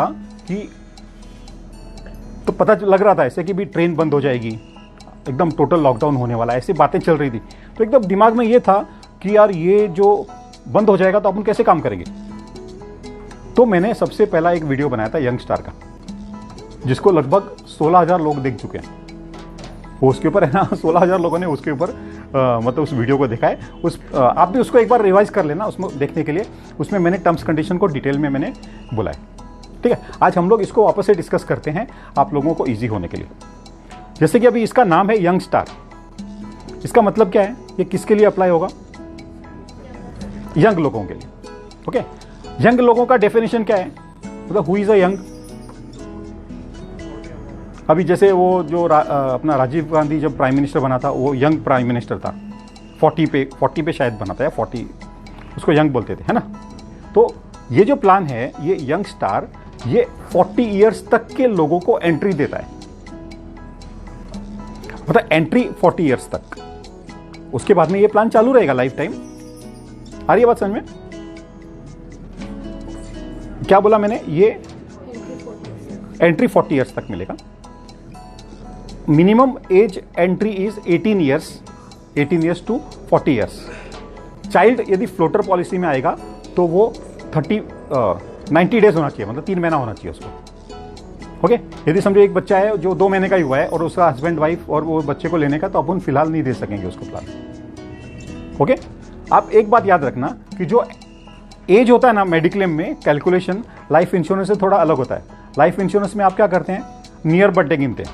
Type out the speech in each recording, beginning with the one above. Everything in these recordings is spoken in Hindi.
था कि, तो पता लग रहा था ऐसे कि भी ट्रेन बंद हो जाएगी, एकदम टोटल लॉकडाउन होने वाला है, ऐसी बातें चल रही थी। तो एकदम दिमाग में ये था कि यार ये जो बंद हो जाएगा तो अपन कैसे काम करेंगे। तो मैंने सबसे पहला एक वीडियो बनाया था यंग स्टार का, जिसको लगभग 16,000 लोग देख चुके हैं। वो उसके ऊपर है ना 16,000 लोगों ने उसके ऊपर मतलब उस वीडियो को देखा है। आप भी उसको एक बार रिवाइज कर लेना उसमें देखने के लिए। उसमें मैंने टर्म्स कंडीशन को डिटेल में मैंने बोला है। ठीक है, आज हम लोग इसको वापस से डिस्कस करते हैं आप लोगों को ईजी होने के लिए। जैसे कि अभी इसका नाम है यंग स्टार, इसका मतलब क्या है, ये किसके लिए अप्लाई होगा? यंग लोगों के लिए। ओके, यंग लोगों का डेफिनेशन क्या है, मतलब हु इज अ यंग। अभी जैसे वो जो अपना राजीव गांधी जब प्राइम मिनिस्टर बना था, वो यंग प्राइम मिनिस्टर था, 40 पे शायद बना था, या 40, उसको यंग बोलते थे, है ना। तो ये जो प्लान है, ये यंग स्टार, ये 40 इयर्स तक के लोगों को एंट्री देता है, मतलब एंट्री 40 इयर्स तक। उसके बाद में ये प्लान चालू रहेगा लाइफ टाइम। आ रही है बात समझ में? क्या बोला मैंने, ये एंट्री 40 इयर्स तक मिलेगा। Minimum age entry is 18 years to 40 years. Child यदि फ्लोटर पॉलिसी में आएगा तो वो 90 डेज होना चाहिए, मतलब 3 महीना होना चाहिए उसको। ओके, यदि समझो एक बच्चा है जो 2 महीने का ही हुआ है और उसका हस्बैंड वाइफ और वो बच्चे को लेने का, तो अपन फिलहाल नहीं दे सकेंगे उसको प्लान। ओके, आप एक बात याद रखना कि जो एज होता है ना मेडिक्लेम में, कैलकुलेशन लाइफ इंश्योरेंस से थोड़ा अलग होता है। लाइफ इंश्योरेंस में आप क्या करते हैं, नियर बर्थडे गिनते हैं।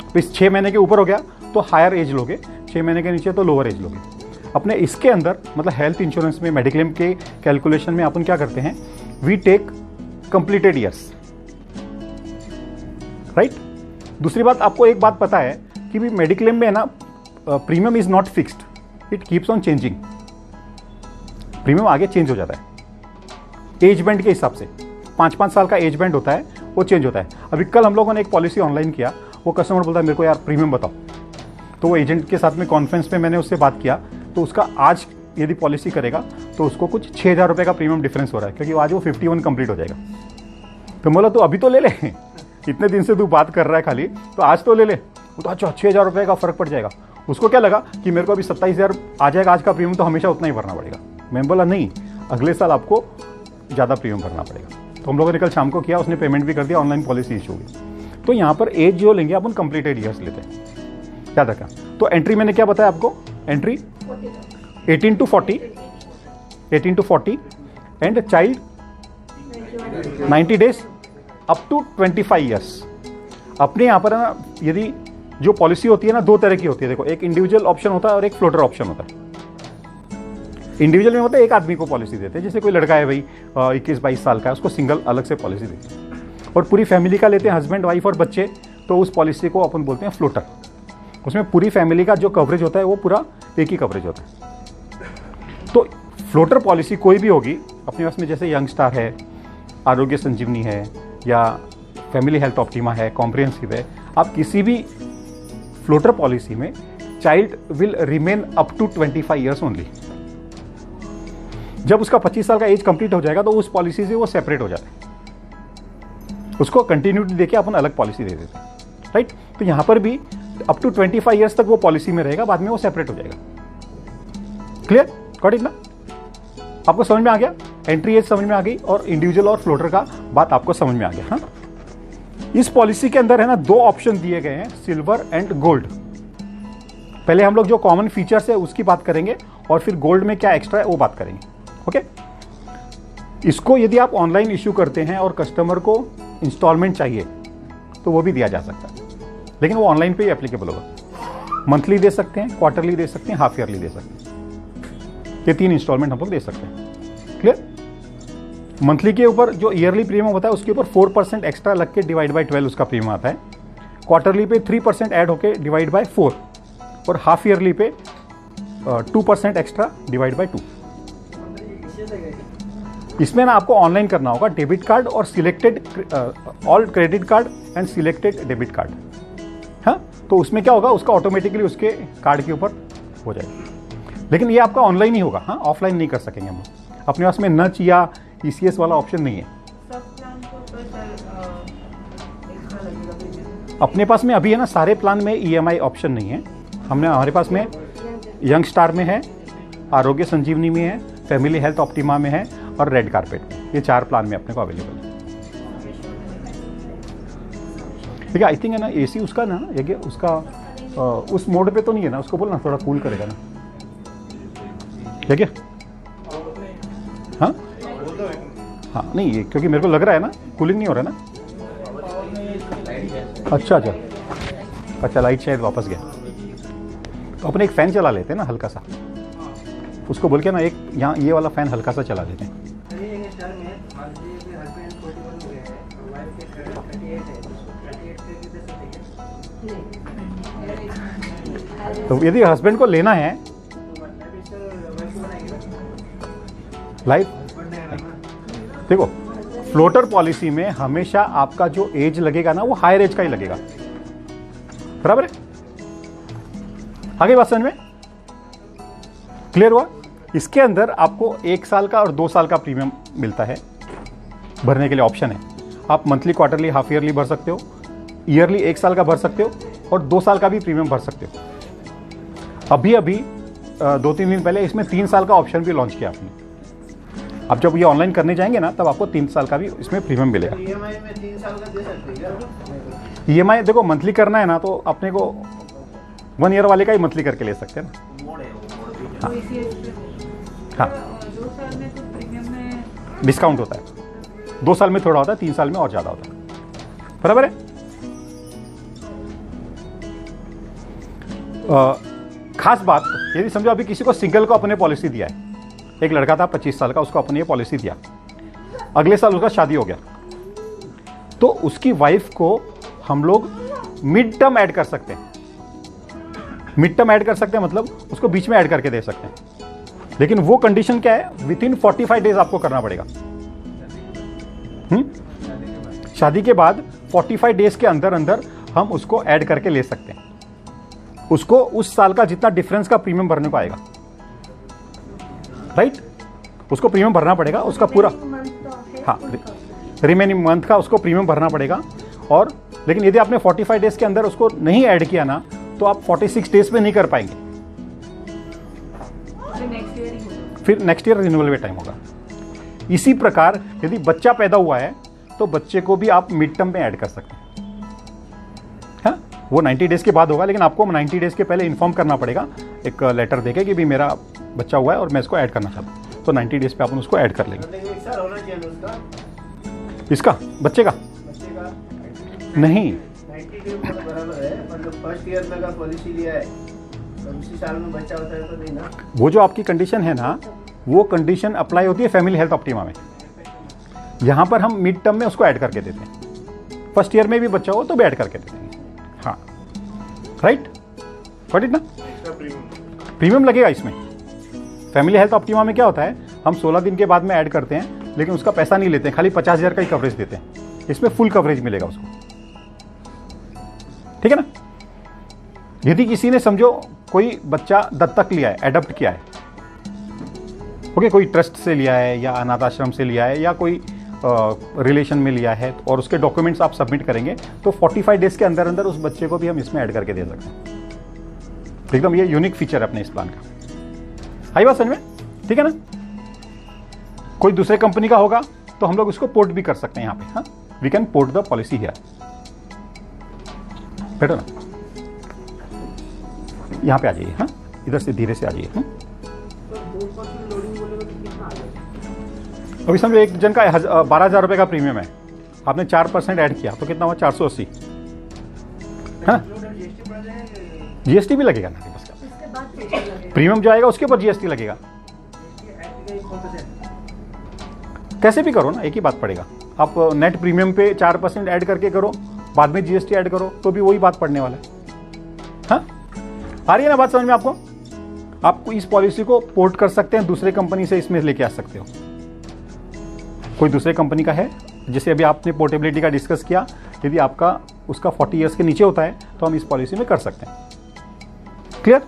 तो इस 6 महीने के ऊपर हो गया तो हायर एज लोगे, 6 महीने के नीचे तो लोअर एज लोगे। अपने इसके अंदर मतलब हेल्थ इंश्योरेंस में, मेडिक्लेम के कैलकुलेशन में अपन क्या करते हैं, we take completed years, right. दूसरी बात, आपको एक बात पता है कि भी मेडिक्लेम में है ना, premium is not fixed, it keeps on changing. Premium आगे चेंज हो जाता है एज बैंड के हिसाब से। 5-5 साल का एज बैंड होता है, वो चेंज होता है। अभी कल हम लोगों ने एक पॉलिसी ऑनलाइन किया, वो कस्टमर बोलता है मेरे को यार प्रीमियम बताओ। तो वो एजेंट के साथ में कॉन्फ्रेंस में मैंने उससे बात किया, तो उसका आज यदि पॉलिसी करेगा तो उसको कुछ 6,000 रुपये का प्रीमियम डिफरेंस हो रहा है, क्योंकि आज वो 51 कंप्लीट हो जाएगा। तो बोला तो अभी तो ले ले, इतने दिन से तू बात कर रहा है खाली, तो आज तो ले ले। वो तो अच्छा 6,000 रुपये का फर्क पड़ जाएगा। उसको क्या लगा कि मेरे को अभी 27,000 आ जाएगा आज का प्रीमियम, तो हमेशा उतना ही भरना पड़ेगा। मैं बोला नहीं, अगले साल आपको ज़्यादा प्रीमियम भरना पड़ेगा। तो हम लोगों ने कल शाम को किया, उसने पेमेंट भी कर दिया, ऑनलाइन पॉलिसी इशू हुई। तो यहाँ पर एज जो लेंगे अपन कंप्लीटेड ईयर्स लेते हैं, याद रखा। तो एंट्री मैंने क्या बताया आपको, entry 18 to 40 and child 90 days up to 25 years. अपने यहाँ पर है ना, यदि जो पॉलिसी होती है ना, 2 तरह की होती है। देखो, एक इंडिविजुअल ऑप्शन होता है और एक फ्लोटर ऑप्शन होता है। इंडिविजुअल में होता है एक आदमी को पॉलिसी देते हैं, जैसे कोई लड़का है भाई 21-22 साल का है, उसको सिंगल अलग से पॉलिसी देते हैं। और पूरी फैमिली का लेते हैं, हस्बैंड वाइफ और बच्चे, तो उस पॉलिसी को अपन बोलते हैं फ्लोटर। उसमें पूरी फैमिली का जो कवरेज होता है वो पूरा एक ही कवरेज होता है। तो फ्लोटर पॉलिसी कोई भी होगी अपने पास में, जैसे यंग स्टार है, आरोग्य संजीवनी है, या फैमिली हेल्थ ऑप्टिमा है, कॉम्प्रिहेंसिव है। आप किसी भी फ्लोटर पॉलिसी में child will remain up to 25 years only. जब उसका 25 साल का एज कंप्लीट हो जाएगा तो उस पॉलिसी से वो सेपरेट हो जाता है, उसको कंटिन्यूटी देके अपन अलग पॉलिसी दे देते हैं, राइट। तो यहां पर भी अप टू 25 ईयर्स तक वो पॉलिसी में रहेगा, बाद में वो सेपरेट हो जाएगा। क्लियर, गॉट इट ना? आपको समझ में आ गया? एंट्री एज समझ में आ गई और इंडिविजुअल और फ्लोटर का बात आपको समझ में आ गया। हाँ, इस पॉलिसी के अंदर है ना 2 ऑप्शन दिए गए हैं, सिल्वर एंड गोल्ड। पहले हम लोग जो कॉमन फीचर्स है उसकी बात करेंगे और फिर गोल्ड में क्या एक्स्ट्रा है वो बात करेंगे। ओके, इसको यदि आप ऑनलाइन इश्यू करते हैं और कस्टमर को इंस्टॉलमेंट चाहिए तो वो भी दिया जा सकता है, लेकिन वो ऑनलाइन पे ही एप्लीकेबल होगा। मंथली दे सकते हैं, क्वार्टरली दे सकते हैं, हाफ ईयरली दे सकते हैं। ये 3 इंस्टॉलमेंट हम लोग दे सकते हैं। क्लियर? मंथली के ऊपर जो ईयरली प्रीमियम होता है उसके ऊपर 4% एक्स्ट्रा लग के डिवाइड बाय 12 उसका प्रीमियम आता है। क्वार्टरली पे 3% ऐड होके डिवाइड बाय 4 और हाफ ईयरली पे 2% एक्स्ट्रा डिवाइड बाय 2। इसमें ना आपको ऑनलाइन करना होगा, डेबिट कार्ड और selected all credit card and selected debit card. हाँ, तो उसमें क्या होगा, उसका ऑटोमेटिकली उसके कार्ड के ऊपर हो जाएगा। लेकिन ये आपका ऑनलाइन ही होगा, हाँ, ऑफलाइन नहीं कर सकेंगे हम लोग। अपने पास में नच या ECS वाला ऑप्शन नहीं है। अपने पास में अभी है ना, सारे प्लान में ईएमआई ऑप्शन नहीं है। हमारे पास में यंग स्टार में है, आरोग्य संजीवनी में है, फैमिली हेल्थ ऑप्टिमा में है और रेड कारपेट में। ये 4 प्लान में अपने को अवेलेबल है। ठीक है, आई थिंक है ना एसी उसका ना, ये उसका उस मोड पे तो नहीं है ना, उसको बोलना थोड़ा कूल करेगा ना, क्या क्या? हाँ हाँ, नहीं ये क्योंकि मेरे को लग रहा है ना कूलिंग नहीं हो रहा है ना। अच्छा अच्छा अच्छा, लाइट शायद वापस गया, तो अपने एक फ़ैन चला लेते हैं ना हल्का सा, उसको बोल के ना एक यहाँ ये वाला फ़ैन हल्का सा चला लेते हैं। तो यदि हस्बैंड को लेना है लाइफ, देखो फ्लोटर पॉलिसी में हमेशा आपका जो एज लगेगा ना वो हायर एज का ही लगेगा, बराबर है? आगे बात समझ में क्लियर हुआ? इसके अंदर आपको 1 साल का और 2 साल का प्रीमियम मिलता है, भरने के लिए ऑप्शन है। आप मंथली, क्वार्टरली, हाफ ईयरली भर सकते हो, ईयरली 1 साल का भर सकते हो और 2 साल का भी प्रीमियम भर सकते हो। अभी 2-3 दिन पहले इसमें 3 साल का ऑप्शन भी लॉन्च किया आपने। आप जब ये ऑनलाइन करने जाएंगे ना तब आपको 3 साल का भी इसमें प्रीमियम मिलेगा। ईएमआई में 3 साल का दे सकते हैं? ईएमआई देखो मंथली करना है ना तो अपने को 1 ईयर वाले का ही मंथली करके ले सकते हैं ना। हाँ हाँ, 2 साल में तो प्रीमियम में डिस्काउंट होता है, 2 साल में थोड़ा होता है, 3 साल में और ज़्यादा होता है, बराबर है? खास बात, यदि समझो अभी किसी को सिंगल को अपने पॉलिसी दिया है, एक लड़का था 25 साल का, उसको अपनी ये पॉलिसी दिया, अगले साल उसका शादी हो गया, तो उसकी वाइफ को हम लोग मिड टर्म ऐड कर सकते हैं। मिड टर्म ऐड कर सकते हैं मतलब उसको बीच में ऐड करके दे सकते हैं, लेकिन वो कंडीशन क्या है, विथिन 45 डेज आपको करना पड़ेगा। शादी के बाद 45 डेज के अंदर अंदर हम उसको ऐड करके ले सकते हैं। उसको उस साल का जितना डिफरेंस का प्रीमियम भरने को आएगा, राइट, उसको प्रीमियम भरना पड़ेगा, उसका पूरा, हाँ, रिमेनिंग मंथ का उसको प्रीमियम भरना पड़ेगा। और लेकिन यदि आपने 45 डेज के अंदर उसको नहीं ऐड किया ना तो आप 46 डेज पे नहीं कर पाएंगे, फिर नेक्स्ट ईयर रिन्यूअल टाइम होगा। इसी प्रकार यदि बच्चा पैदा हुआ है तो बच्चे को भी आप मिड टर्म में ऐड कर सकते हैं। हाँ, वो 90 डेज के बाद होगा, लेकिन आपको 90 डेज के पहले इन्फॉर्म करना पड़ेगा, एक लेटर देके कि भी मेरा बच्चा हुआ है और मैं इसको ऐड करना चाहता हूँ, तो 90 डेज पे अपन उसको ऐड कर लेंगे। इसका बच्चे का नहीं, 90 डेज बराबर है, मतलब फर्स्ट ईयर में का पॉलिसी लिया है और उसी साल में बच्चा होता है तो नहीं ना। वो जो आपकी कंडीशन है ना, वो कंडीशन अप्लाई होती है फैमिली हेल्थ ऑप्टिमा में। यहाँ पर हम मिड टर्म में उसको ऐड करके देते हैं, फर्स्ट ईयर में भी बच्चा हो तो भी ऐड करके देते हैं। हाँ, राइट, गॉट इट ना? प्रीमियम लगेगा इसमें। फैमिली हेल्थ ऑप्टिमा में क्या होता है, हम 16 दिन के बाद में ऐड करते हैं, लेकिन उसका पैसा नहीं लेते हैं, खाली 50,000 का ही कवरेज देते हैं। इसमें फुल कवरेज मिलेगा उसको, ठीक है ना? यदि किसी ने समझो कोई बच्चा दत्तक लिया है, एडॉप्ट किया है, ओके, कोई ट्रस्ट से लिया है या अनाथ आश्रम से लिया है या कोई रिलेशन में लिया है, और उसके डॉक्यूमेंट्स आप सबमिट करेंगे तो 45 डेज के अंदर अंदर उस बच्चे को भी हम इसमें ऐड करके दे सकते हैं। एकदम ये यूनिक फीचर है अपने इस प्लान का। आई बात समझ में? ठीक है ना? कोई दूसरे कंपनी का होगा तो हम लोग उसको पोर्ट भी कर सकते हैं यहाँ पे। हाँ, we can port the policy here, better ना? यहाँ पे आ जाइए, हाँ, इधर से धीरे से आ जाइए। अभी समझो एक जन का 12,000 रुपये का प्रीमियम है, आपने 4% ऐड किया तो कितना हुआ, 480। हाँ, जीएसटी भी लगेगा ना इसका, प्रीमियम जो आएगा उसके ऊपर जीएसटी लगेगा। कैसे भी करो ना, एक ही बात पड़ेगा। आप नेट प्रीमियम पे 4% ऐड करके करो, बाद में जीएसटी ऐड करो तो भी वही बात पड़ने वाला है। हाँ, आ रही है ना बात समझ में आपको? आप इस पॉलिसी को पोर्ट कर सकते हैं, दूसरे कंपनी से इसमें लेके आ सकते हो। कोई दूसरे कंपनी का है, जैसे अभी आपने पोर्टेबिलिटी का डिस्कस किया, यदि आपका उसका 40 ईयर्स के नीचे होता है तो हम इस पॉलिसी में कर सकते हैं। क्लियर?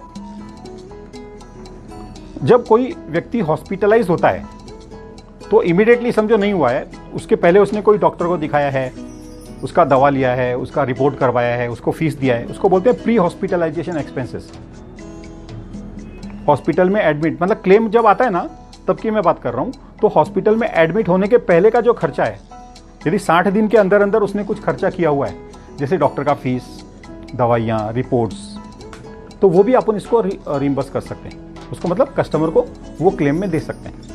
जब कोई व्यक्ति हॉस्पिटलाइज होता है तो इमीडिएटली समझो नहीं हुआ है, उसके पहले उसने कोई डॉक्टर को दिखाया है, उसका दवा लिया है, उसका रिपोर्ट करवाया है, उसको फीस दिया है, उसको बोलते हैं प्री हॉस्पिटलाइजेशन एक्सपेंसेस। हॉस्पिटल में एडमिट, मतलब क्लेम जब आता है ना तब की मैं बात कर रहा हूं, तो हॉस्पिटल में एडमिट होने के पहले का जो खर्चा है, यदि 60 दिन के अंदर अंदर उसने कुछ खर्चा किया हुआ है, जैसे डॉक्टर का फीस, दवाइयाँ, रिपोर्ट्स, तो वो भी अपन इसको रिइंबर्स कर सकते हैं, उसको मतलब कस्टमर को वो क्लेम में दे सकते हैं।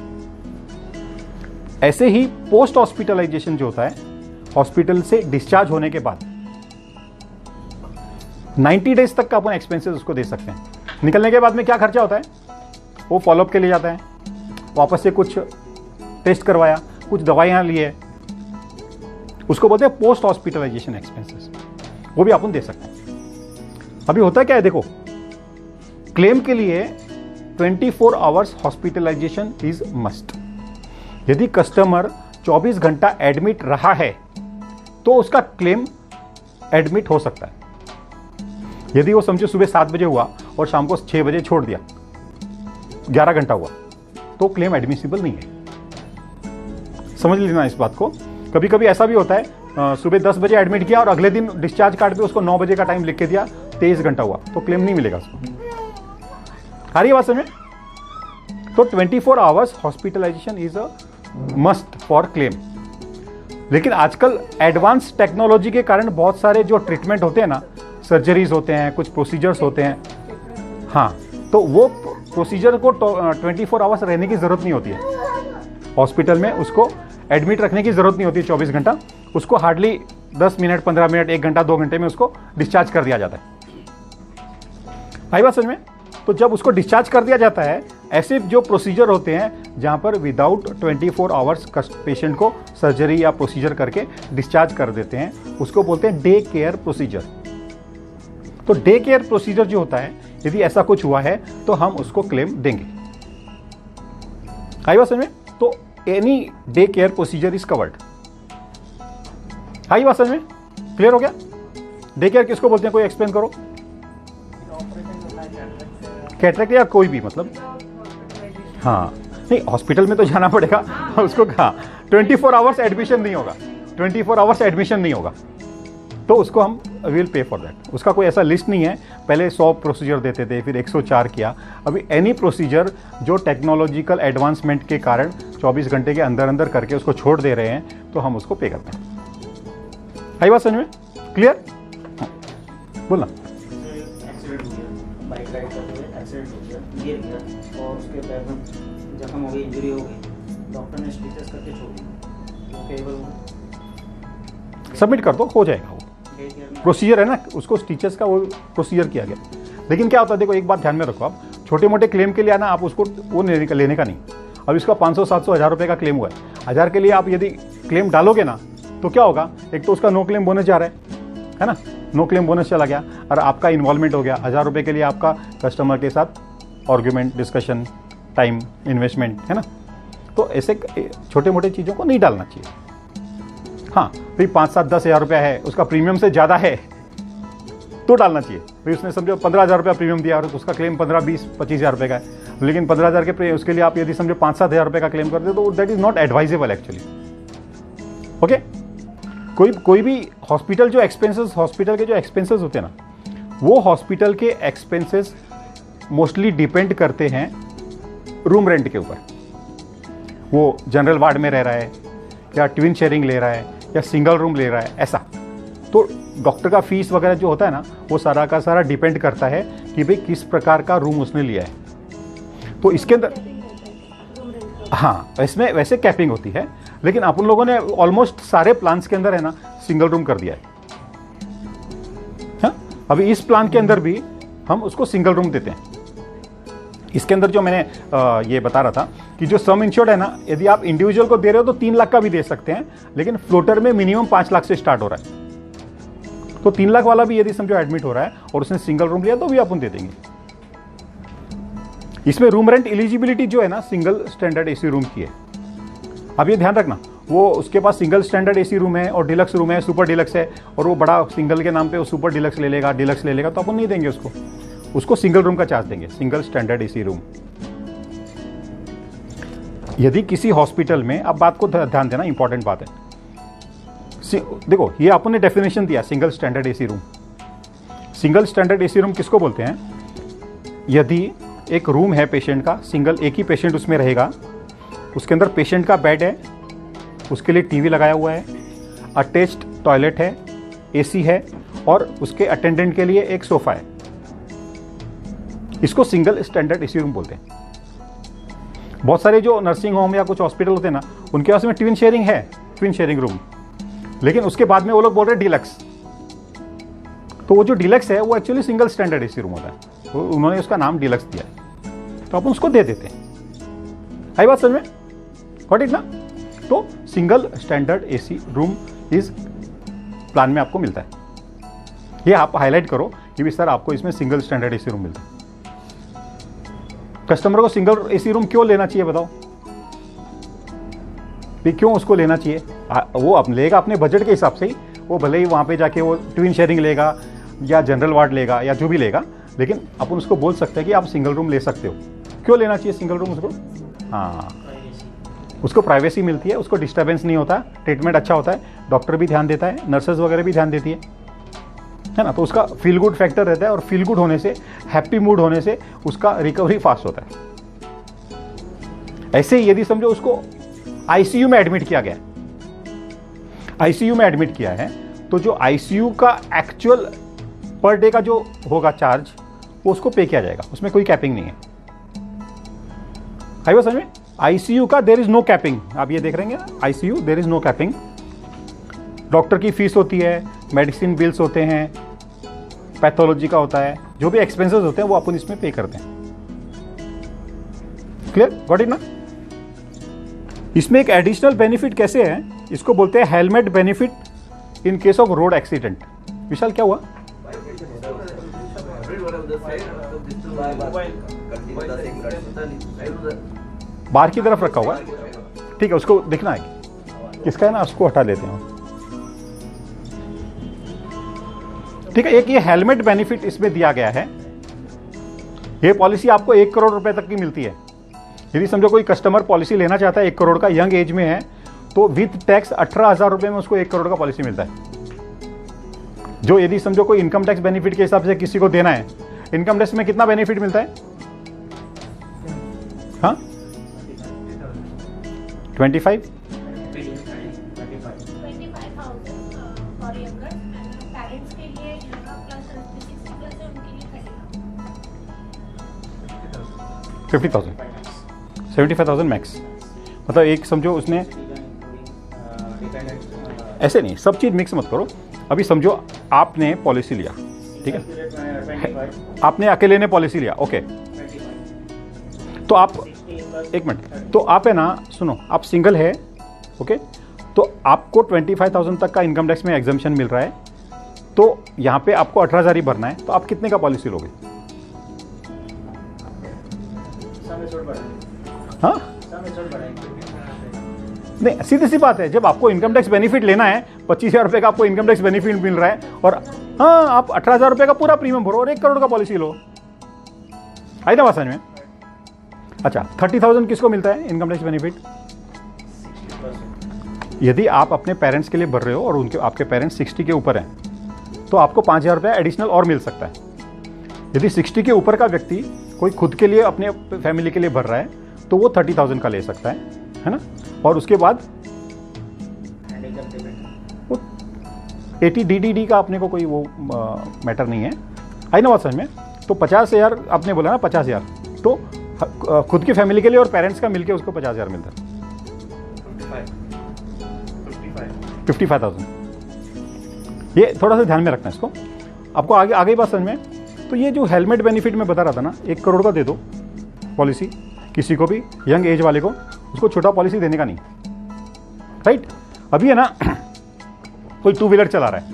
ऐसे ही पोस्ट हॉस्पिटलाइजेशन जो होता है, हॉस्पिटल से डिस्चार्ज होने के बाद 90 डेज तक का अपन एक्सपेंसेस उसको दे सकते हैं। निकलने के बाद में क्या खर्चा होता है, वो फॉलोअप के लिए जाता है, वापस से कुछ टेस्ट करवाया, कुछ दवाइयाँ लिए, उसको बोलते हैं पोस्ट हॉस्पिटलाइजेशन एक्सपेंसेस, वो भी अपन दे सकते हैं। अभी होता है क्या है, देखो क्लेम के लिए 24 आवर्स हॉस्पिटलाइजेशन इज मस्ट। यदि कस्टमर 24 घंटा एडमिट रहा है तो उसका क्लेम एडमिट हो सकता है। यदि वो समझो सुबह 7 बजे हुआ और शाम को 6 बजे छोड़ दिया, 11 घंटा हुआ, तो क्लेम एडमिसिबल नहीं है। समझ लेना इस बात को। कभी कभी ऐसा भी होता है, सुबह 10 बजे एडमिट किया और अगले दिन डिस्चार्ज कार्ड पे उसको 9 बजे का टाइम लिख के दिया, 23 घंटा हुआ, तो क्लेम नहीं मिलेगा उसको। आ रही है बात समझ में? तो 24 hours hospitalisation is a must for claim. लेकिन आजकल एडवांस टेक्नोलॉजी के कारण बहुत सारे जो ट्रीटमेंट होते हैं ना, सर्जरीज होते हैं, कुछ प्रोसीजर्स होते हैं, हाँ, तो वो प्रोसीजर को 24 आवर्स रहने की जरूरत नहीं होती है हॉस्पिटल में, उसको एडमिट रखने की जरूरत नहीं होती है 24 घंटा, उसको हार्डली 10 मिनट, 15 मिनट, 1 घंटा, 2 घंटे में उसको डिस्चार्ज कर दिया जाता है। आई बात समझ में? तो जब उसको डिस्चार्ज कर दिया जाता है, ऐसे जो प्रोसीजर होते हैं जहां पर विदाउट 24 आवर्स पेशेंट को सर्जरी या प्रोसीजर करके डिस्चार्ज कर देते हैं, उसको बोलते हैं डे केयर प्रोसीजर। तो डे केयर प्रोसीजर जो होता है, यदि ऐसा कुछ हुआ है तो हम उसको क्लेम देंगे। आई बात समझ में? तो any day care procedure is covered. आई बात समझ में? क्लियर हो गया? डे केयर किसको बोलते हैं, कोई एक्सप्लेन करो। कैटरेक्ट या कोई भी, मतलब हाँ, नहीं हॉस्पिटल में तो जाना पड़ेगा उसको। हाँ, 24 आवर्स एडमिशन नहीं होगा, 24 आवर्स एडमिशन नहीं होगा, तो उसको हम विल पे फॉर दैट। उसका कोई ऐसा लिस्ट नहीं है, पहले 100 प्रोसीजर देते थे, फिर 104 किया। अभी एनी प्रोसीजर जो टेक्नोलॉजिकल एडवांसमेंट के कारण 24 घंटे के अंदर अंदर करके उसको छोड़ दे रहे हैं, तो हम उसको पे करते हैं। आई बात समझ में? क्लियर? बोलना। एक्सीडेंट हो गया, बाइक राइड करते हुए एक्सीडेंट हो गया, गिर गया और उसके पैर में जख्म हो गई, इंजरी हो गई, डॉक्टर ने स्टिचेस करके छोड़ दी, वो केवल सबमिट कर दो, हो जाएगा। वो प्रोसीजर है ना, उसको स्टिचेस का वो प्रोसीजर किया गया। लेकिन क्या होता है, देखो एक बात ध्यान में रखो, आप छोटे मोटे क्लेम के लिए आना, आप उसको वो लेने का नहीं। अब इसका 500, 700, 1000 रुपये का क्लेम हुआ है, 1000 के लिए आप यदि क्लेम डालोगे ना, तो क्या होगा, एक तो उसका नो क्लेम बोनस जा रहा है ना, नो क्लेम बोनस चला गया और आपका इन्वॉल्वमेंट हो गया। 1000 रुपये के लिए आपका कस्टमर के साथ आर्ग्यूमेंट, डिस्कशन, टाइम, इन्वेस्टमेंट, है ना। तो ऐसे छोटे मोटे चीज़ों को नहीं डालना चाहिए। हाँ, भाई 5, 7, 10 हज़ार रुपया है, उसका प्रीमियम से ज़्यादा है तो डालना चाहिए। भाई उसने समझो 15,000 रुपया प्रीमियम दिया और उसका क्लेम 15, 20, 25,000 रुपये का है, लेकिन 15,000 के उसके लिए आप यदि समझो 5, 7 हज़ार रुपये का क्लेम करते तो that is not advisable actually. Okay, कोई भी हॉस्पिटल जो एक्सपेंसेस, हॉस्पिटल के जो एक्सपेंसेस होते हैं ना, वो हॉस्पिटल के एक्सपेंसेस मोस्टली डिपेंड करते हैं रूम रेंट के ऊपर। वो जनरल वार्ड में रह रहा है या ट्विन शेयरिंग ले रहा है या सिंगल रूम ले रहा है, ऐसा। तो डॉक्टर का फीस वगैरह जो होता है ना, वो सारा का सारा डिपेंड करता है कि भाई किस प्रकार का रूम उसने लिया है। तो इसके अंदर हाँ, इसमें वैसे कैपिंग होती है, लेकिन अपन लोगों ने ऑलमोस्ट सारे प्लान्स के अंदर है ना सिंगल रूम कर दिया है। हाँ? अभी इस प्लान के अंदर भी हम उसको सिंगल रूम देते हैं। इसके अंदर जो मैंने ये बता रहा था कि जो सम इंश्योर्ड है ना, यदि आप इंडिविजुअल को दे रहे हो तो 3 लाख का भी दे सकते हैं, लेकिन फ्लोटर में मिनिमम 5 लाख से स्टार्ट हो रहा है। तो 3 लाख वाला भी यदि समझो एडमिट हो रहा है और उसने सिंगल रूम लिया तो भी अपन दे देंगे। इसमें रूम रेंट एलिजिबिलिटी जो है ना, सिंगल स्टैंडर्ड एसी रूम की है। अब ये ध्यान रखना, वो उसके पास सिंगल स्टैंडर्ड एसी रूम है और डिलक्स रूम है, सुपर डिलक्स है, और वो बड़ा सिंगल के नाम पे वो सुपर डिलक्स ले लेगा, डिलक्स ले लेगा, तो अपन नहीं देंगे उसको सिंगल रूम का चार्ज देंगे, सिंगल स्टैंडर्ड एसी रूम। यदि किसी हॉस्पिटल में, अब बात को ध्यान देना, इंपॉर्टेंट बात है। देखो ये आपने डेफिनेशन दिया, single standard AC room. Single standard AC room किसको बोलते हैं? यदि एक रूम है पेशेंट का, सिंगल एक ही पेशेंट उसमें रहेगा, उसके अंदर पेशेंट का बेड है, उसके लिए टीवी लगाया हुआ है, अटैच्ड टॉयलेट है, एसी है और उसके अटेंडेंट के लिए एक सोफा है, इसको सिंगल स्टैंडर्ड एसी रूम बोलते हैं। बहुत सारे जो नर्सिंग होम या कुछ हॉस्पिटल होते हैं ना, उनके पास में ट्विन शेयरिंग है, ट्विन शेयरिंग रूम, लेकिन उसके बाद में वो लोग बोल रहे हैं डीलक्स। तो वो जो डीलक्स है वो actually single standard AC room होता है, तो उन्होंने उसका नाम डीलक्स दिया है, तो अपन उसको दे देते हैं। आई बात समझ में? गॉट इट ना? तो single standard AC room is plan में आपको मिलता है। ये आप हाईलाइट करो कि भी सर आपको इसमें सिंगल स्टैंडर्ड एसी रूम मिलता है। कस्टमर को सिंगल एसी रूम क्यों लेना चाहिए बताओ? भी क्यों उसको लेना चाहिए? वो अपने लेगा अपने बजट के हिसाब से ही, वो भले ही वहाँ पे जाके वो ट्विन शेयरिंग लेगा या जनरल वार्ड लेगा या जो भी लेगा, लेकिन अपन उसको बोल सकते हैं कि आप सिंगल रूम ले सकते हो। क्यों लेना चाहिए सिंगल रूम उसको? हाँ, उसको प्राइवेसी मिलती है, उसको डिस्टर्बेंस नहीं होता, ट्रीटमेंट अच्छा होता है, डॉक्टर भी ध्यान देता है, नर्सेज वगैरह भी ध्यान देती है ना, तो उसका फील गुड फैक्टर रहता है, और फील गुड होने से, हैप्पी मूड होने से उसका रिकवरी फास्ट होता है। ऐसे ही यदि समझो उसको आईसीयू में एडमिट किया गया, आईसीयू में एडमिट किया है, तो जो आईसीयू का एक्चुअल पर डे का जो होगा चार्ज, वो उसको पे किया जाएगा, उसमें कोई कैपिंग नहीं है। आई बात समझ में? आईसीयू का देयर इज नो कैपिंग, आप ये देख रहे हैं ना, ICU there is no capping. Doctor की फीस होती है, मेडिसिन बिल्स होते हैं, पैथोलॉजी का होता है, जो भी एक्सपेंसेस होते हैं वो अपन इसमें पे करते हैं। क्लियर? गॉट इट ना? इसमें एक एडिशनल बेनिफिट कैसे है, इसको बोलते हैं helmet benefit in case of road accident. Vishal क्या हुआ? बाहर की तरफ रखा हुआ है, ठीक है, उसको देखना है किसका है ना, उसको हटा लेते हैं। ठीक है, एक ये हेलमेट बेनिफिट इसमें दिया गया है। ये पॉलिसी आपको 1 करोड़ रुपए तक की मिलती है। यदि समझो कोई कस्टमर पॉलिसी लेना चाहता है 1 करोड़ का, यंग एज में है, तो विद टैक्स 18,000 रुपए में उसको 1 करोड़ का पॉलिसी मिलता है। जो यदि समझो कोई इनकम टैक्स बेनिफिट के हिसाब से किसी को देना है, इनकम टैक्स में कितना बेनिफिट मिलता है? हाँ, 25 50,000 75,000 मैक्स। मतलब एक समझो उसने, ऐसे नहीं, सब चीज़ मिक्स मत करो। अभी समझो आपने पॉलिसी लिया, ठीक है, आपने अकेले ने पॉलिसी लिया, ओके, तो आप एक मिनट, तो आप है ना, सुनो, आप सिंगल है, ओके, तो आपको 25,000 तक का इनकम टैक्स में एग्जम्पशन मिल रहा है, तो यहाँ पे आपको 18,000 ही भरना है, तो आप कितने का पॉलिसी लोगे? हाँ, नहीं, सीधी सी बात है, जब आपको इनकम टैक्स बेनिफिट लेना है, 25,000 रुपए का आपको इनकम टैक्स बेनिफिट मिल रहा है, और हाँ, आप 18,000 रुपए का पूरा प्रीमियम भरो और 1 करोड़ का पॉलिसी लो। आई ना बात समझ में? अच्छा, 30,000 किसको मिलता है इनकम टैक्स बेनिफिट? यदि आप अपने पेरेंट्स के लिए भर रहे हो और उनके आपके पेरेंट्स 60 के ऊपर हैं, तो आपको 5,000 रुपये एडिशनल और मिल सकता है। यदि 60 के ऊपर का व्यक्ति कोई खुद के लिए, अपने फैमिली के लिए भर रहा है, तो वो 30,000 का ले सकता है ना, और उसके बाद 80 DDD का अपने को कोई वो मैटर नहीं है। आई ना बात समझ में? तो 50,000 आपने बोला ना, 50,000, तो खुद की फैमिली के लिए और पेरेंट्स का मिलके उसको 50,000 मिलता है। 55,000। ये थोड़ा सा ध्यान में रखना इसको, आपको आगे बात समझ में। तो ये जो हेलमेट बेनिफिट में बता रहा था ना, 1 करोड़ का दे दो पॉलिसी किसी को भी, यंग एज वाले को, उसको छोटा पॉलिसी देने का नहीं, राइट? अभी है ना, कोई 2 व्हीलर चला रहा है,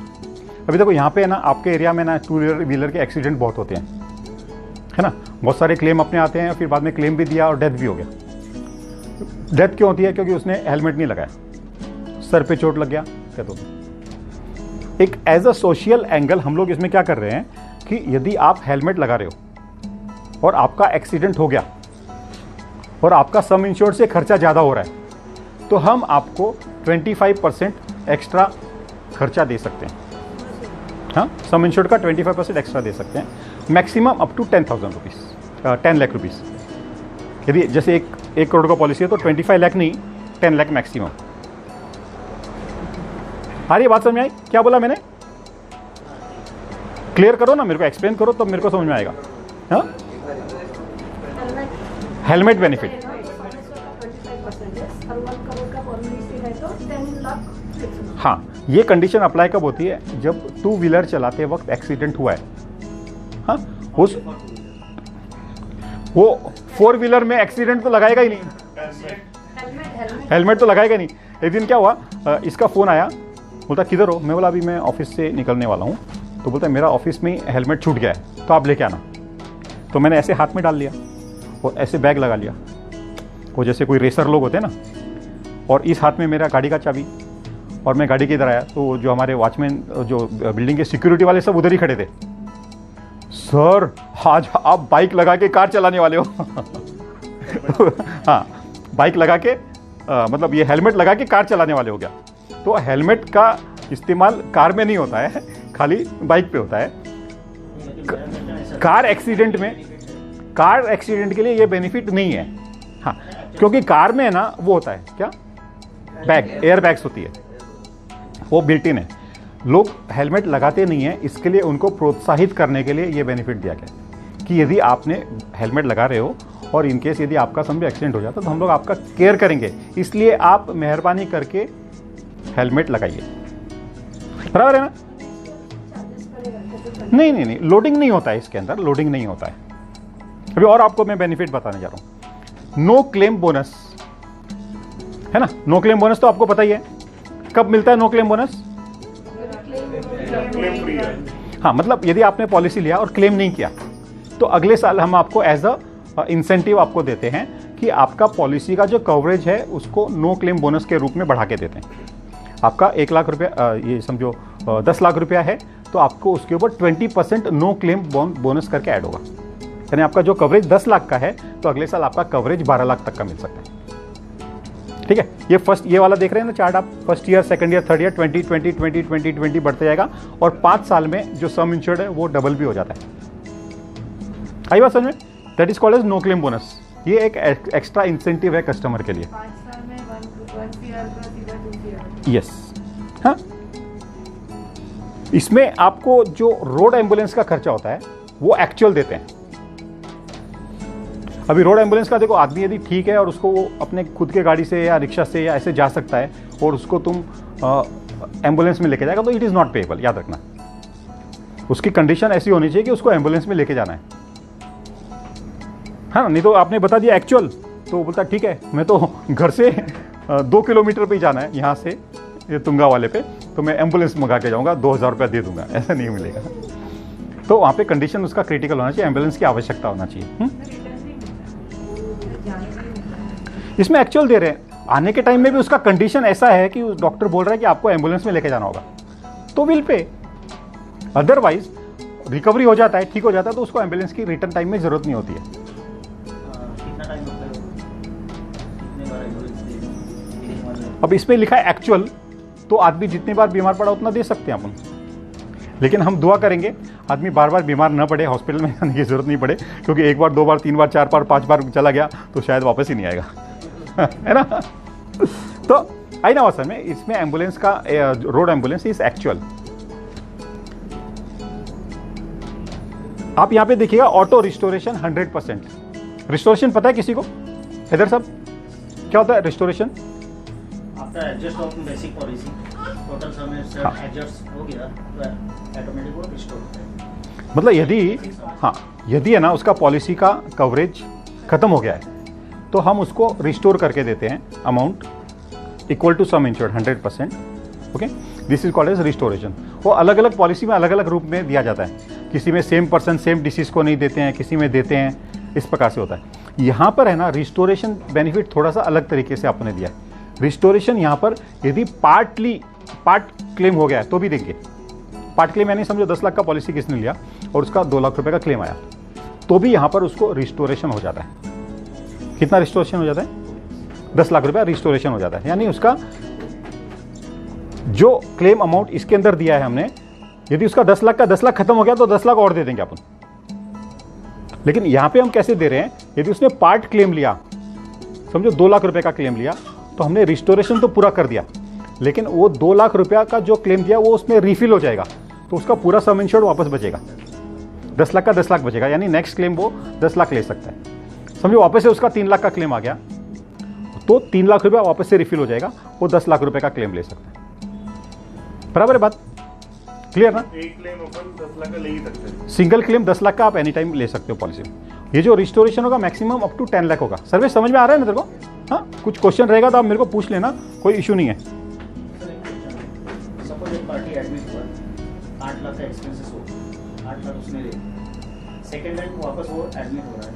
अभी देखो यहाँ पे है ना, आपके एरिया में ना 2 व्हीलर के एक्सीडेंट बहुत होते हैं, है ना, बहुत सारे क्लेम अपने आते हैं, फिर बाद में क्लेम भी दिया और डेथ भी हो गया। डेथ क्यों होती है? क्योंकि उसने हेलमेट नहीं लगाया, सर पे चोट लग गया, डेथ हो गई। एक एज अ सोशल एंगल हम लोग इसमें क्या कर रहे हैं कि यदि आप हेलमेट लगा रहे हो और आपका एक्सीडेंट हो गया और आपका सम इंश्योर्ड से खर्चा ज़्यादा हो रहा है तो हम आपको 25% एक्स्ट्रा खर्चा दे सकते हैं। हाँ, सम इंश्योर्ड का 25% एक्स्ट्रा दे सकते हैं, maximum up to 10,000 rupees, 10 lakh rupees. यदि जैसे 1 करोड़ का पॉलिसी है तो 25 लाख नहीं, 10 लाख मैक्सिमम। आ रही है बात समझ में आई? क्या बोला मैंने? क्लियर करो ना, मेरे को एक्सप्लेन करो तब मेरे को समझ में आएगा। हाँ, हेलमेट बेनिफिट, हाँ, ये कंडीशन अप्लाई कब होती है? जब 2 व्हीलर चलाते वक्त एक्सीडेंट हुआ है। हाँ, वो 4 व्हीलर में एक्सीडेंट तो लगाएगा ही नहीं, हेलमेट तो लगाएगा नहीं। एक दिन क्या हुआ, इसका फ़ोन आया, बोलता किधर हो? मैं बोला अभी मैं ऑफिस से निकलने वाला हूँ। तो बोलता मेरा ऑफिस में हेलमेट छूट गया है तो आप लेके आना। तो मैंने ऐसे हाथ में डाल लिया और ऐसे बैग लगा लिया, वो जैसे कोई रेसर लोग होते हैं ना, और इस हाथ में मेरा गाड़ी का चाबी, और मैं गाड़ी के इधर आया तो जो हमारे वॉचमैन, जो बिल्डिंग के सिक्योरिटी वाले सब उधर ही खड़े थे। सर, आज आप बाइक लगा के कार चलाने वाले हो? हाँ, बाइक लगा के मतलब ये हेलमेट लगा के कार चलाने वाले हो क्या? तो हेलमेट का इस्तेमाल कार में नहीं होता है, खाली बाइक पे होता है। कार एक्सीडेंट के लिए ये बेनिफिट नहीं है। हाँ, क्योंकि कार में है ना वो होता है क्या, बैग, एयर बैग्स होती है, वो बिल्ट इन है। लोग हेलमेट लगाते नहीं है, इसके लिए उनको प्रोत्साहित करने के लिए ये बेनिफिट दिया गया कि यदि आपने हेलमेट लगा रहे हो और इनकेस यदि आपका समझो एक्सीडेंट हो जाता तो हम लोग आपका केयर करेंगे, इसलिए आप मेहरबानी करके हेलमेट लगाइए। बराबर है ना? नहीं, लोडिंग नहीं होता है इसके अंदर, लोडिंग नहीं होता है। अभी और आपको मैं बेनिफिट बताने जा रहा हूं। नो क्लेम बोनस है ना, नो क्लेम बोनस तो आपको पता ही है। कब मिलता है नो क्लेम बोनस? हाँ, मतलब यदि आपने पॉलिसी लिया और क्लेम नहीं किया तो अगले साल हम आपको एज अ इंसेंटिव आपको देते हैं कि आपका पॉलिसी का जो कवरेज है उसको नो क्लेम बोनस के रूप में बढ़ा के देते हैं। आपका 1 लाख रुपया, ये समझो 10 लाख रुपया है तो आपको उसके ऊपर 20% नो क्लेम बोनस करके ऐड होगा। यानी आपका जो कवरेज 10 लाख का है तो अगले साल आपका कवरेज 12 लाख तक का मिल सकता है। ठीक है, ये वाला देख रहे हैं ना चार्ट आप, first year, second year, third year, 20 बढ़ते जाएगा और 5 साल में जो सम इंश्योर्ड है वो डबल भी हो जाता है। आई बात समझ में? That is called as no claim bonus. ये एक एक्स्ट्रा इंसेंटिव है कस्टमर के लिए। 5 साल में 1 ईयर का सीधा 2 ईयर। यस, हाँ, इसमें आपको जो रोड एम्बुलेंस का खर्चा होता है वो एक्चुअल देते हैं। अभी रोड एम्बुलेंस का देखो, आदमी यदि ठीक है और उसको वो अपने खुद के गाड़ी से या रिक्शा से या ऐसे जा सकता है और उसको तुम एम्बुलेंस में लेके जाएगा तो इट इज़ नॉट पेएबल। याद रखना, उसकी कंडीशन ऐसी होनी चाहिए कि उसको एम्बुलेंस में लेके जाना है। हाँ, नहीं तो आपने बता दिया एक्चुअल तो बोलता ठीक है, मैं तो घर से 2 किलोमीटर पे ही जाना है यहाँ से ये तुंगा वाले पे, तो मैं एम्बुलेंस मंगा के जाऊँगा, 2,000 रुपया दे दूंगा। ऐसा नहीं मिलेगा। तो वहाँ पे कंडीशन उसका क्रिटिकल होना चाहिए, एम्बुलेंस की आवश्यकता होना चाहिए। इसमें एक्चुअल दे रहे हैं, आने के टाइम में भी उसका कंडीशन ऐसा है कि डॉक्टर बोल रहा है कि आपको एम्बुलेंस में लेके जाना होगा तो विल पे। अदरवाइज रिकवरी हो जाता है, ठीक हो जाता है तो उसको एम्बुलेंस की रिटर्न टाइम में जरूरत नहीं होती है। कितना टाइम होता है, कितने बार एम्बुलेंस दे? अब इसमें लिखा है एक्चुअल, तो आदमी जितनी बार बीमार पड़ा उतना दे सकते हैं अपन, लेकिन हम दुआ करेंगे आदमी बार बार बीमार न पड़े, हॉस्पिटल में जाने की जरूरत नहीं पड़े, क्योंकि 1 बार 2 बार 3 बार 4 बार 5 बार चला गया तो शायद वापस ही नहीं आएगा। है ना? तो आई ना वास्तव में इसमें एम्बुलेंस का, रोड एम्बुलेंस इज एक्चुअल। आप यहां पे देखिएगा ऑटो रिस्टोरेशन 100%। रिस्टोरेशन पता है किसी को? हैदर साहब, क्या होता है restoration? After adjust of basic policy total sum adjust हो गया तो ऑटोमेटिक वो रिस्टोर होता है। मतलब यदि है ना उसका पॉलिसी का कवरेज खत्म हो गया है तो हम उसको रिस्टोर करके देते हैं amount equal to sum insured 100%। Okay, this is called as restoration. वो अलग अलग पॉलिसी में अलग अलग रूप में दिया जाता है, किसी में सेम पर्सन सेम डिसीज को नहीं देते हैं, किसी में देते हैं, इस प्रकार से होता है। यहाँ पर है ना रिस्टोरेशन बेनिफिट थोड़ा सा अलग तरीके से आपने दिया है। रिस्टोरेशन यहाँ पर यदि पार्ट क्लेम हो गया है तो भी देंगे। पार्ट क्लेम यानी समझो 10 लाख का पॉलिसी किसने लिया और उसका 2 लाख रुपए का क्लेम आया तो भी यहाँ पर उसको रिस्टोरेशन हो जाता है। कितना रिस्टोरेशन हो जाता है? 10 लाख रुपया रिस्टोरेशन हो जाता है। यानी उसका जो क्लेम अमाउंट इसके अंदर दिया है हमने, यदि उसका 10 लाख का 10 लाख खत्म हो गया तो 10 लाख और दे देंगे अपन। लेकिन यहां पे हम कैसे दे रहे हैं? यदि उसने पार्ट क्लेम लिया, समझो 2 लाख रुपए का क्लेम लिया, तो हमने रिस्टोरेशन तो पूरा कर दिया, लेकिन वो 2 लाख रुपया का जो क्लेम दिया वो उसमें रिफिल हो जाएगा, तो उसका पूरा सम इंश्योर्ड वापस बचेगा। 10 लाख का 10 लाख बचेगा, यानी नेक्स्ट क्लेम वो 10 लाख ले सकता है। समझो वापस से उसका 3 लाख का क्लेम आ गया, तो 3 लाख रुपया वापस से रिफिल हो जाएगा, वो 10 लाख रुपए का क्लेम ले सकता है। बराबर है बात? क्लियर ना? एक क्लेम अपन 10 लाख का ले ही सकते हैं। सिंगल क्लेम 10 लाख का आप एनी टाइम ले सकते हो पॉलिसी में। ये जो रिस्टोरेशन होगा मैक्सिमम अप टू 10 लाख होगा। सर्विस समझ में आ रहा है ना तेरे को? हाँ, कुछ क्वेश्चन रहेगा तो आप मेरे को पूछ लेना, कोई इशू नहीं है। सपोज एक पार्टी एडमिट हुआ, 8 लाख का एक्सपेंसेस हो, 8 लाख उसने ले, सेकेंड टाइम वापस वो एडमिट हो रहा है,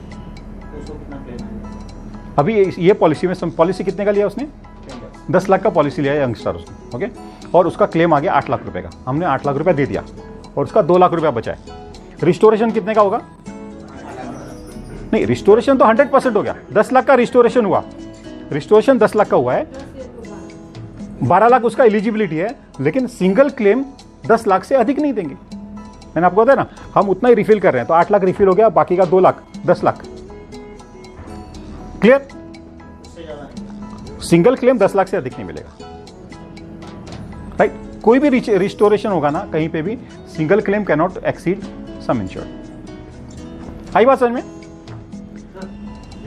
तो उसको कितना क्लेम आएगा? अभी ये पॉलिसी में पॉलिसी कितने का लिया उसने? 10 लाख का पॉलिसी लिया है यंगस्टर उसने, ओके, और उसका क्लेम आ गया 8 लाख रुपए का। हमने 8 लाख रुपया दे दिया और उसका 2 लाख रुपया बचा है। रिस्टोरेशन कितने का होगा? नहीं, रिस्टोरेशन तो 100% हो गया। 10 लाख का रिस्टोरेशन हुआ, रिस्टोरेशन 10 लाख का हुआ है, 12 लाख उसका एलिजिबिलिटी है, लेकिन सिंगल क्लेम 10 लाख से अधिक नहीं देंगे। मैंने आपको बताया ना, हम उतना ही रिफिल कर रहे हैं, तो 8 लाख रिफिल हो गया, बाकी का 2 lakh 10 lakh. Clear? Single claim 10 lakh से अधिक नहीं मिलेगा, राइट? कोई भी रिस्टोरेशन होगा ना कहीं पे भी, single claim cannot exceed sum insured. आई बात समझ में?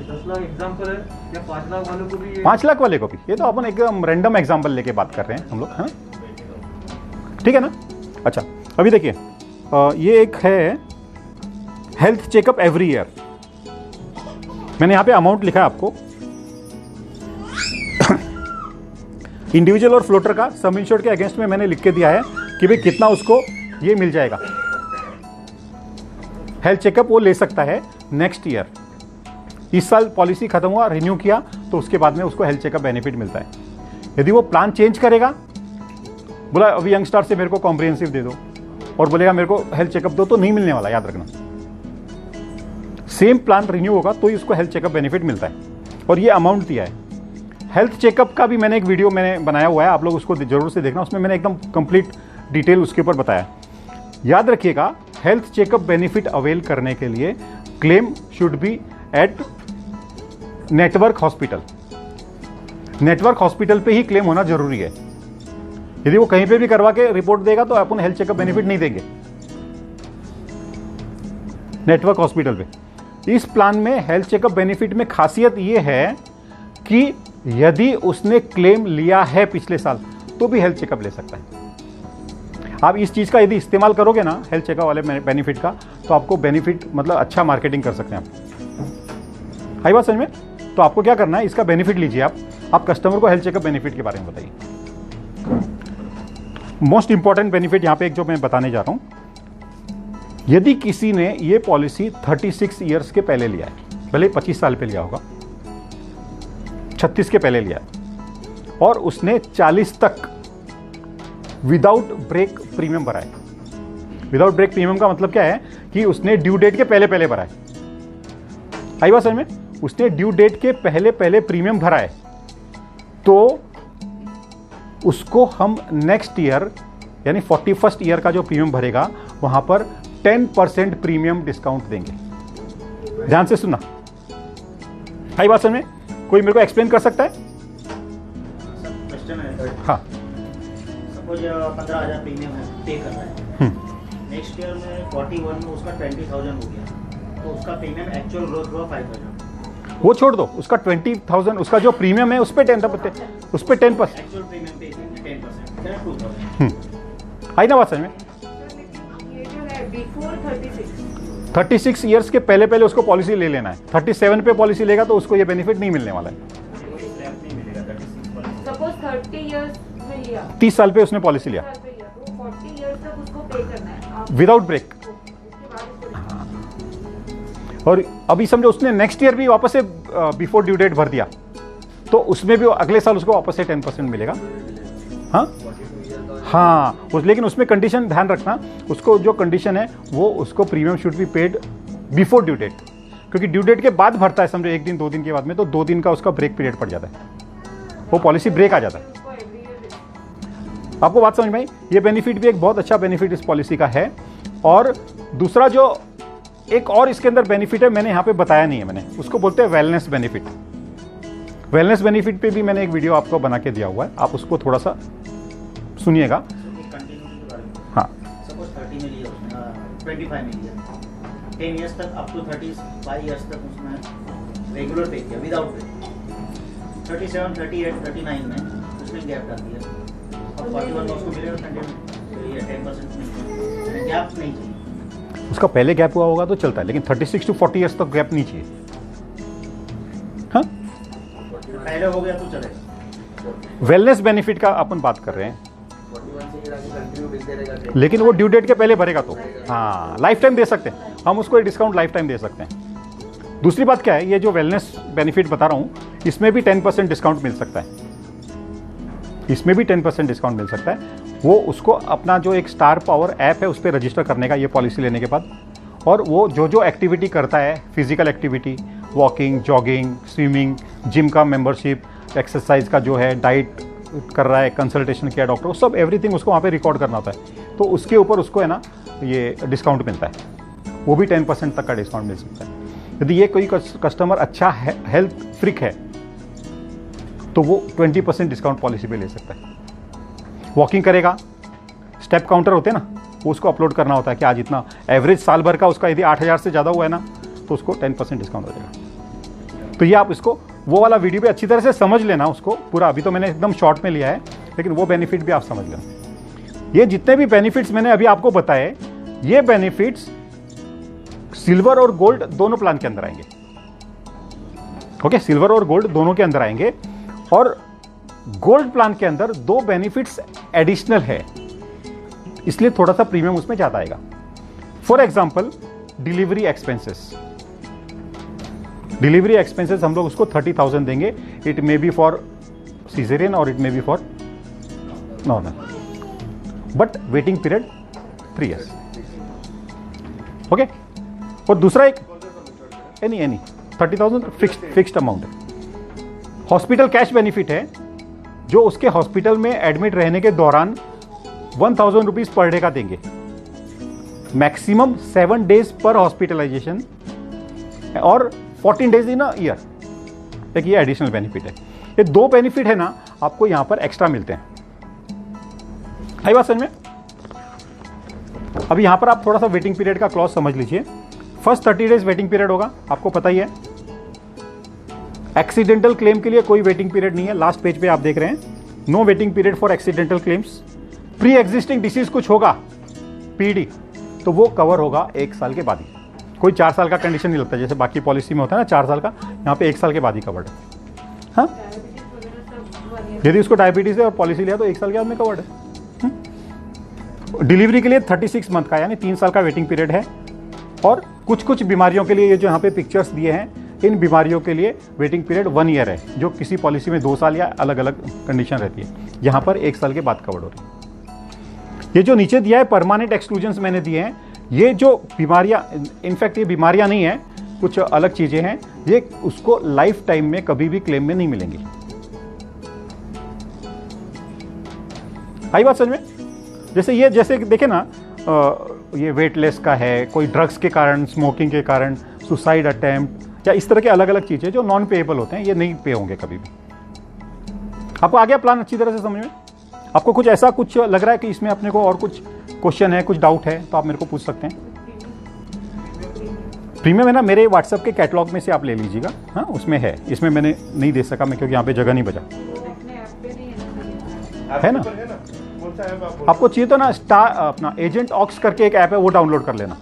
10 लाख एग्जाम्पल है या 5 लाख वालों को भी? 5 लाख वाले को भी। ये तो अपन एकदम रैंडम एग्जाम्पल लेके बात कर रहे हैं हम लोग, है ना? ठीक है ना? अच्छा, अभी देखिए, ये एक है हेल्थ चेकअप एवरी ईयर। मैंने यहां पे अमाउंट लिखा है आपको, इंडिविजुअल और फ्लोटर का सम इंश्योर्ड के अगेंस्ट में मैंने लिख के दिया है कि भाई कितना उसको ये मिल जाएगा। हेल्थ चेकअप वो ले सकता है नेक्स्ट ईयर। इस साल पॉलिसी खत्म हुआ, रिन्यू किया, तो उसके बाद में उसको हेल्थ चेकअप बेनिफिट मिलता है। यदि वो प्लान चेंज करेगा, बोला अभी यंगस्टार से मेरे को कॉम्प्रिहेंसिव दे दो, और बोलेगा मेरे को हेल्थ चेकअप दो, तो नहीं मिलने वाला, याद रखना। सेम प्लान रिन्यू होगा तो ही उसको हेल्थ चेकअप बेनिफिट मिलता है, और ये अमाउंट दिया है। हेल्थ चेकअप का भी मैंने एक वीडियो बनाया हुआ है, आप लोग उसको जरूर से देखना, उसमें मैंने एकदम कंप्लीट डिटेल उसके ऊपर बताया। याद रखिएगा, हेल्थ चेकअप बेनिफिट अवेल करने के लिए claim should be at network hospital. Network hospital पे ही क्लेम होना जरूरी है। यदि वो कहीं पे भी करवा के रिपोर्ट देगा तो अपन हेल्थ चेकअप बेनिफिट नहीं देंगे। नेटवर्क हॉस्पिटल पे इस प्लान में हेल्थ चेकअप बेनिफिट में खासियत ये है कि यदि उसने क्लेम लिया है पिछले साल तो भी हेल्थ चेकअप ले सकता है। आप इस चीज का यदि इस्तेमाल करोगे ना हेल्थ चेकअप वाले बेनिफिट का, तो आपको बेनिफिट मतलब अच्छा मार्केटिंग कर सकते हैं आप। आई बात समझ में? तो आपको क्या करना है, इसका बेनिफिट लीजिए आप कस्टमर को हेल्थ चेकअप बेनिफिट के बारे में बताइए। मोस्ट इंपॉर्टेंट बेनिफिट यहां पे एक जो मैं बताने जा रहा हूं, यदि किसी ने ये पॉलिसी 36 ईयर्स के पहले लिया है, भले 25 साल पे लिया होगा, 36 के पहले लिया है, और उसने 40 तक विदाउट ब्रेक प्रीमियम भरा है। विदाउट ब्रेक प्रीमियम का मतलब क्या है कि उसने ड्यू डेट के पहले पहले भरा है। आई बात समझ में? उसने ड्यू डेट के पहले पहले प्रीमियम भरा है, तो उसको हम नेक्स्ट ईयर यानी 41st ईयर का जो प्रीमियम भरेगा वहां पर 10% प्रीमियम डिस्काउंट देंगे। ध्यान से सुनना। आई बात समझ में? कोई मेरे को एक्सप्लेन कर सकता है? क्वेश्चन है, हाँ, सपोज 15,000 प्रीमियम पे कर रहा है, नेक्स्ट ईयर में 41 में उसका 20,000 हो गया, तो उसका प्रीमियम एक्चुअल ग्रोथ हुआ 5,000। वो छोड़ दो, उसका 20,000 उसका जो प्रीमियम है उस पर 10% एक्चुअल प्रीमियम पे 10%, 2,000। आई ना बात समझ में? ये जो है बिफोर 36 ईयर्स के पहले पहले उसको पॉलिसी ले लेना है। 37 पे पॉलिसी लेगा तो उसको ये बेनिफिट नहीं मिलने वाला है। सपोज 30 इयर्स में लिया, 30 साल पे उसने पॉलिसी लिया साल पे लिया, तो 40 इयर्स तक उसको पे करना है आप, विदाउट ब्रेक। उसके बाद उसको और अभी समझो उसने नेक्स्ट ईयर भी वापस से बिफोर ड्यू डेट भर दिया, तो उसमें भी अगले साल उसको वापस से 10% मिलेगा। हाँ, लेकिन उसमें कंडीशन ध्यान रखना, उसको जो कंडीशन है वो उसको premium should be paid before due date. क्योंकि ड्यू डेट के बाद भरता है, समझो 1 दिन 2 दिन के बाद में, तो 2 दिन का उसका ब्रेक पीरियड पड़ जाता है, वो पॉलिसी ब्रेक आ जाता है। उसको every year आपको बात समझ में आई? ये बेनिफिट भी एक बहुत अच्छा बेनिफिट इस पॉलिसी का है। और दूसरा जो एक और इसके अंदर बेनिफिट है, मैंने यहाँ पे बताया नहीं है, मैंने उसको बोलते हैं वेलनेस बेनिफिट। वेलनेस बेनिफिट पे भी मैंने एक वीडियो आपको बना के दिया हुआ है, आप उसको थोड़ा सा सुनिएगा। कंटिन्यूटी के बारे में हाँ, सपोज 30 में लिया उसने 25 में लिया, 10 ईयर्स तक अप टू 35 ईयर्स तक उसने रेगुलर पे किया विदाउट पे। 37, 38, 39 में उसने गैप डाल दिया, और 41 में उसको मिलेगा कंटिन्यू, ये 10% गैप नहीं चाहिए। उसका पहले गैप हुआ होगा तो चलता है, लेकिन 36 टू 40 ईयर्स तक गैप नहीं चाहिए। हाँ, पहले हो गया तो चलेगा। वेलनेस बेनिफिट का अपन बात कर रहे हैं, 41 से ये राशि कंटिन्यू मिलते रहेगा। लेकिन वो ड्यू डेट के पहले भरेगा तो हाँ लाइफ टाइम दे सकते हैं हम उसको, एक डिस्काउंट लाइफ टाइम दे सकते हैं। दूसरी बात क्या है, ये जो वेलनेस बेनिफिट बता रहा हूँ, इसमें भी 10% डिस्काउंट मिल सकता है, इसमें भी 10% डिस्काउंट मिल सकता है। वो उसको अपना जो एक स्टार पावर ऐप है उस पर रजिस्टर करने का, ये पॉलिसी लेने के बाद, और वो जो जो एक्टिविटी करता है, physical activity, walking, jogging, swimming, gym का मेंबरशिप, एक्सरसाइज का जो है, डाइट कर रहा है, कंसल्टेशन किया डॉक्टर, वो सब एवरीथिंग उसको वहाँ पे रिकॉर्ड करना होता है, तो उसके ऊपर उसको है ना ये डिस्काउंट मिलता है, वो भी 10% तक का डिस्काउंट मिल सकता है। यदि ये कोई कस्टमर अच्छा हेल्थ फ्रिक है तो वो 20% डिस्काउंट पॉलिसी पे ले सकता है। वॉकिंग करेगा, स्टेप काउंटर होते हैं ना, वो उसको अपलोड करना होता है कि आज इतना एवरेज साल भर का उसका यदि 8000 से ज़्यादा हुआ है ना, तो उसको 10% डिस्काउंट हो जाएगा। तो ये आप इसको वो वाला वीडियो भी अच्छी तरह से समझ लेना उसको पूरा, अभी तो मैंने एकदम शॉर्ट में लिया है, लेकिन वो बेनिफिट भी आप समझ लेना। ये जितने भी बेनिफिट्स मैंने अभी आपको बताए, ये बेनिफिट्स सिल्वर और गोल्ड दोनों प्लान के अंदर आएंगे। ओके, सिल्वर और गोल्ड दोनों के अंदर आएंगे, और गोल्ड प्लान के अंदर 2 बेनिफिट्स एडिशनल है, इसलिए थोड़ा सा प्रीमियम उसमें ज्यादा आएगा। For example, delivery expenses, delivery expenses हम लोग उसको 30,000 देंगे। It may be for caesarean और it may be for normal, but waiting period 3 years। Okay, और दूसरा एक एनी 30,000 फिक्स्ड अमाउंट है। हॉस्पिटल कैश बेनिफिट है, जो उसके हॉस्पिटल में एडमिट रहने के दौरान 1000 रुपीज पर डे का देंगे, मैक्सिमम 7 days पर हॉस्पिटलाइजेशन, और 14 days इन अ ईयर। एक ये एडिशनल बेनिफिट है। ये 2 बेनिफिट है ना, आपको यहां पर एक्स्ट्रा मिलते हैं। आई बात समझ में? अभी यहां पर आप थोड़ा सा वेटिंग पीरियड का क्लॉज समझ लीजिए। फर्स्ट 30 days वेटिंग पीरियड होगा, आपको पता ही है। एक्सीडेंटल क्लेम के लिए कोई वेटिंग पीरियड नहीं है, लास्ट पेज पे आप देख रहे हैं, no waiting period for accidental claims. Pre existing disease कुछ होगा, पीडी, तो वो कवर होगा 1 साल के बाद ही, कोई 4 साल का कंडीशन नहीं लगता, जैसे बाकी पॉलिसी में होता है ना 4 साल का, यहाँ पे 1 साल के बाद ही कवर्ड है। हाँ, डायबिटीज वगैरह सब 1 year यदि उसको डायबिटीज है और पॉलिसी लिया तो 1 साल के बाद में कवर्ड है। डिलीवरी के लिए 36 मंथ का, यानी 3 साल का वेटिंग पीरियड है। और कुछ कुछ बीमारियों के लिए, ये जो यहाँ पे पिक्चर्स दिए हैं, इन बीमारियों के लिए वेटिंग पीरियड 1 year है, जो किसी पॉलिसी में 2 साल या अलग अलग कंडीशन रहती है, यहाँ पर 1 साल के बाद कवर्ड हो रही है। ये जो नीचे दिया है परमानेंट एक्सक्लूजन्स मैंने दिए हैं, ये जो बीमारियां, इनफैक्ट ये बीमारियां नहीं है, कुछ अलग चीजें हैं, ये उसको लाइफ टाइम में कभी भी क्लेम में नहीं मिलेंगी। आई बात समझ में? जैसे देखे ना, ये वेटलेस का है, कोई ड्रग्स के कारण, स्मोकिंग के कारण, सुसाइड अटेम्प्ट, या इस तरह के अलग अलग चीजें जो नॉन पेएबल होते हैं, ये नहीं पे होंगे कभी भी। आपको आ गया प्लान अच्छी तरह से समझ में? आपको कुछ ऐसा कुछ लग रहा है कि इसमें अपने को और कुछ क्वेश्चन है, कुछ डाउट है, तो आप मेरे को पूछ सकते हैं। प्रीमियम है ना, मेरे व्हाट्सएप के कैटलॉग में से आप ले लीजिएगा। हाँ, उसमें है, इसमें मैंने नहीं दे सका मैं, क्योंकि यहाँ पे जगह नहीं बचा। वो अपने ऐप पे नहीं है ना। है ना? कौन सा ऐप आप आपको चाहिए तो ना, स्टार अपना एजेंट ऑक्स करके एक ऐप है, वो डाउनलोड कर लेना।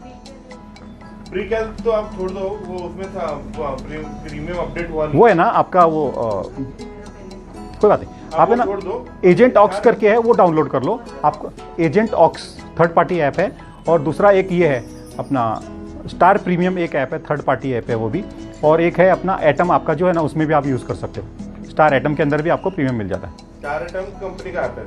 प्री कैल्क तो आप छोड़ दो, वो उसमें था प्रीमियम अपडेट हुआ नहीं। वो है ना आपका वो कोई बात नहीं, आप है ना छोड़ दो। एजेंट ऑक्स करके है, वो डाउनलोड कर लो। आपको एजेंट ऑक्स थर्ड पार्टी ऐप है, और दूसरा एक ये है अपना स्टार प्रीमियम, एक ऐप है, थर्ड पार्टी ऐप है वो भी, और एक है अपना एटम आपका जो है ना, उसमें भी आप यूज कर सकते हो। स्टार एटम के अंदर भी आपको प्रीमियम मिल जाता है। स्टार एटम कंपनी का ऐप है।